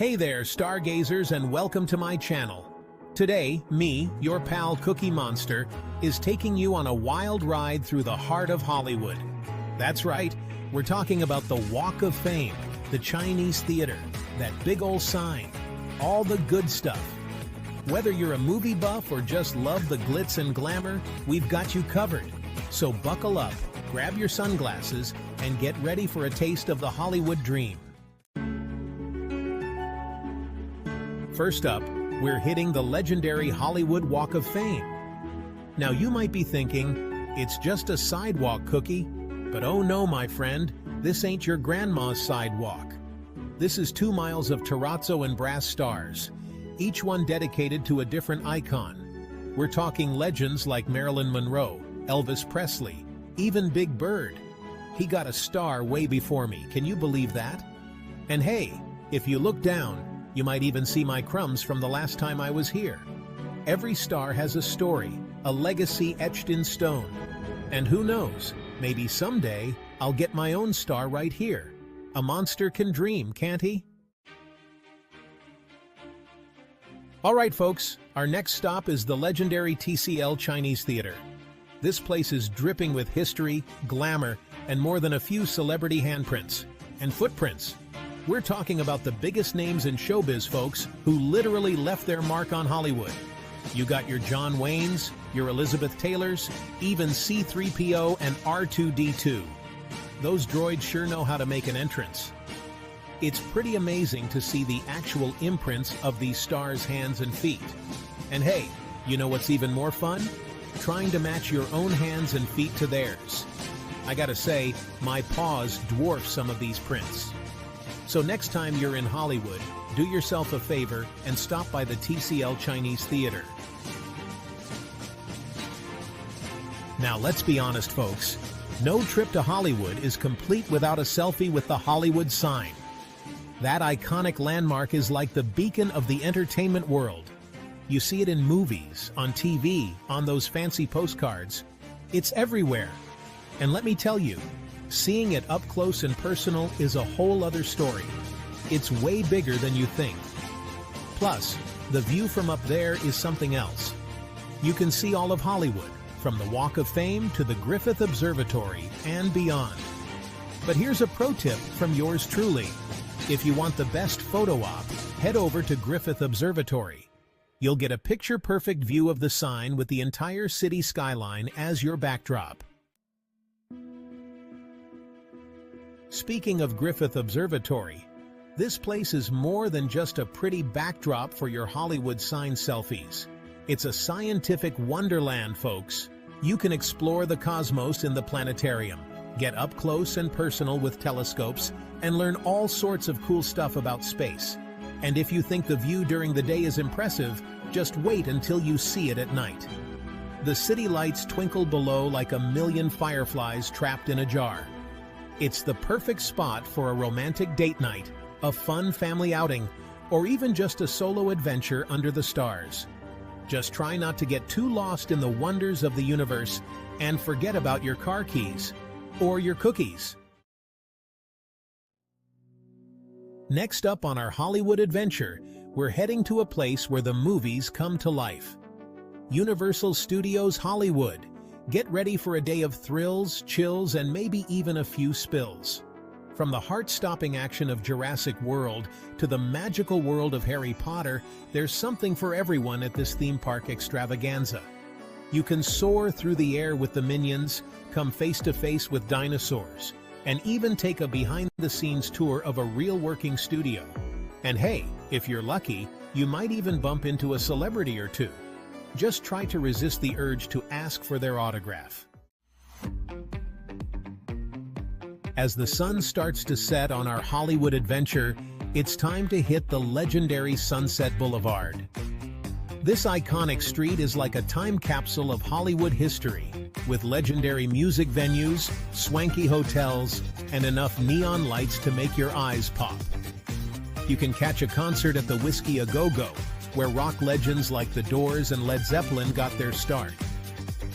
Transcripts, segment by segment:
Hey there, stargazers, and welcome to my channel. Today, me, your pal Cookie Monster, is taking you on a wild ride through the heart of Hollywood. That's right, we're talking about the Walk of Fame, the Chinese Theatre, that big ol' sign, all the good stuff. Whether you're a movie buff or just love the glitz and glamour, we've got you covered. So buckle up, grab your sunglasses, and get ready for a taste of the Hollywood dream. First up, we're hitting the legendary Hollywood Walk of Fame. Now you might be thinking, it's just a sidewalk, Cookie. But oh no, my friend, this ain't your grandma's sidewalk. This is 2 miles of terrazzo and brass stars, each one dedicated to a different icon. We're talking legends like Marilyn Monroe, Elvis Presley, even Big Bird. He got a star way before me, can you believe that? And hey, if you look down, you might even see my crumbs from the last time I was here. Every star has a story, a legacy etched in stone. And who knows, maybe someday I'll get my own star right here. A monster can dream, can't he? All right, folks, our next stop is the legendary TCL Chinese Theatre. This place is dripping with history, glamour, and more than a few celebrity handprints and footprints. We're talking about the biggest names in showbiz, folks, who literally left their mark on Hollywood. You got your John Waynes, your Elizabeth Taylors, even C-3PO and R2-D2. Those droids sure know how to make an entrance. It's pretty amazing to see the actual imprints of these stars' hands and feet. And hey, you know what's even more fun? Trying to match your own hands and feet to theirs. I gotta say, my paws dwarf some of these prints. So next time you're in Hollywood, do yourself a favor and stop by the TCL Chinese Theatre. Now let's be honest, folks. No trip to Hollywood is complete without a selfie with the Hollywood sign. That iconic landmark is like the beacon of the entertainment world. You see it in movies, on TV, on those fancy postcards. It's everywhere. And let me tell you, seeing it up close and personal is a whole other story. It's way bigger than you think. Plus, the view from up there is something else. You can see all of Hollywood, from the Walk of Fame to the Griffith Observatory and beyond. But here's a pro tip from yours truly. If you want the best photo op, head over to Griffith Observatory. You'll get a picture-perfect view of the sign with the entire city skyline as your backdrop. Speaking of Griffith Observatory, this place is more than just a pretty backdrop for your Hollywood sign selfies. It's a scientific wonderland, folks. You can explore the cosmos in the planetarium, get up close and personal with telescopes, and learn all sorts of cool stuff about space. And if you think the view during the day is impressive, just wait until you see it at night. The city lights twinkle below like a million fireflies trapped in a jar. It's the perfect spot for a romantic date night, a fun family outing, or even just a solo adventure under the stars. Just try not to get too lost in the wonders of the universe and forget about your car keys or your cookies. Next up on our Hollywood adventure, we're heading to a place where the movies come to life. Universal Studios Hollywood. Get ready for a day of thrills, chills, and maybe even a few spills. From the heart-stopping action of Jurassic World to the magical world of Harry Potter, there's something for everyone at this theme park extravaganza. You can soar through the air with the Minions, come face-to-face with dinosaurs, and even take a behind-the-scenes tour of a real working studio. And hey, if you're lucky, you might even bump into a celebrity or two. Just try to resist the urge to ask for their autograph. As the sun starts to set on our Hollywood adventure, it's time to hit the legendary Sunset Boulevard. This iconic street is like a time capsule of Hollywood history, with legendary music venues, swanky hotels, and enough neon lights to make your eyes pop. You can catch a concert at the Whiskey A Go-Go, where rock legends like The Doors and Led Zeppelin got their start.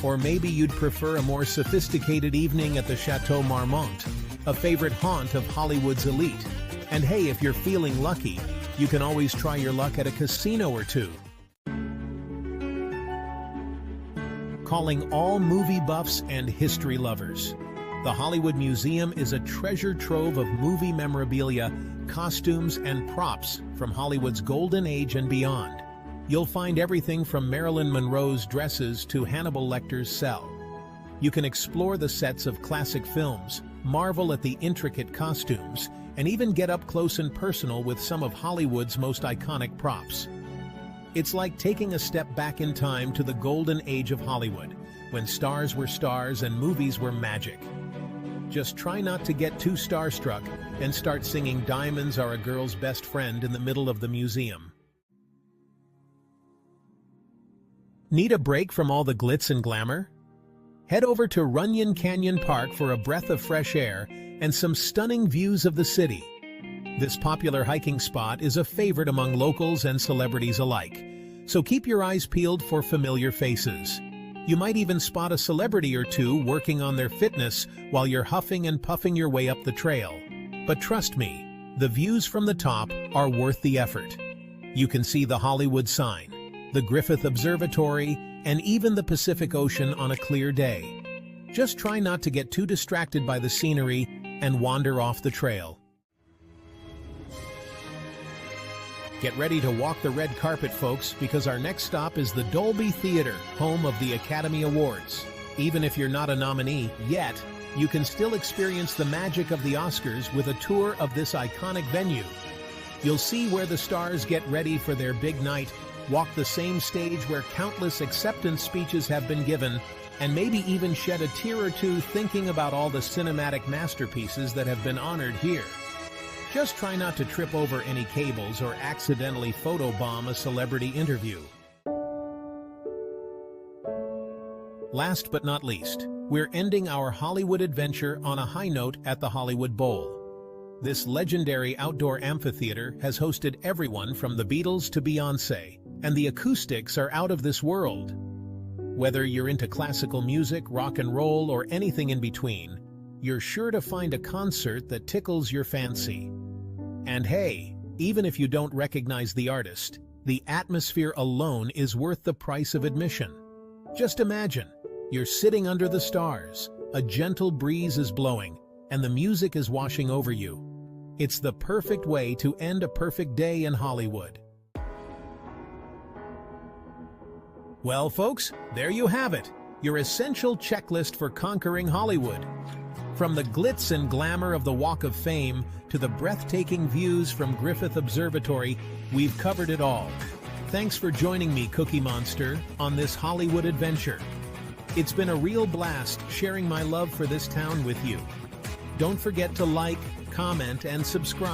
Or maybe you'd prefer a more sophisticated evening at the Chateau Marmont, a favorite haunt of Hollywood's elite. And hey, if you're feeling lucky, you can always try your luck at a casino or two. Calling all movie buffs and history lovers. The Hollywood Museum is a treasure trove of movie memorabilia, costumes, and props from Hollywood's golden age and beyond. You'll find everything from Marilyn Monroe's dresses to Hannibal Lecter's cell. You can explore the sets of classic films, marvel at the intricate costumes, and even get up close and personal with some of Hollywood's most iconic props. It's like taking a step back in time to the golden age of Hollywood, when stars were stars and movies were magic. Just try not to get too starstruck and start singing "Diamonds Are a Girl's Best Friend" in the middle of the museum. Need a break from all the glitz and glamour? Head over to Runyon Canyon Park for a breath of fresh air and some stunning views of the city. This popular hiking spot is a favorite among locals and celebrities alike, so keep your eyes peeled for familiar faces. You might even spot a celebrity or two working on their fitness while you're huffing and puffing your way up the trail. But trust me, the views from the top are worth the effort. You can see the Hollywood sign, the Griffith Observatory, and even the Pacific Ocean on a clear day. Just try not to get too distracted by the scenery and wander off the trail. Get ready to walk the red carpet, folks, because our next stop is the Dolby Theater, home of the Academy Awards. Even if you're not a nominee yet, you can still experience the magic of the Oscars with a tour of this iconic venue. You'll see where the stars get ready for their big night, walk the same stage where countless acceptance speeches have been given, and maybe even shed a tear or two thinking about all the cinematic masterpieces that have been honored here. Just try not to trip over any cables or accidentally photobomb a celebrity interview. Last but not least, we're ending our Hollywood adventure on a high note at the Hollywood Bowl. This legendary outdoor amphitheater has hosted everyone from the Beatles to Beyoncé, and the acoustics are out of this world. Whether you're into classical music, rock and roll, or anything in between, you're sure to find a concert that tickles your fancy. And hey, even if you don't recognize the artist, the atmosphere alone is worth the price of admission. Just imagine, you're sitting under the stars, a gentle breeze is blowing, and the music is washing over you. It's the perfect way to end a perfect day in Hollywood. Well, folks, there you have it, your essential checklist for conquering Hollywood. From the glitz and glamour of the Walk of Fame to the breathtaking views from Griffith Observatory, we've covered it all. Thanks for joining me, Cookie Monster, on this Hollywood adventure. It's been a real blast sharing my love for this town with you. Don't forget to like, comment, and subscribe.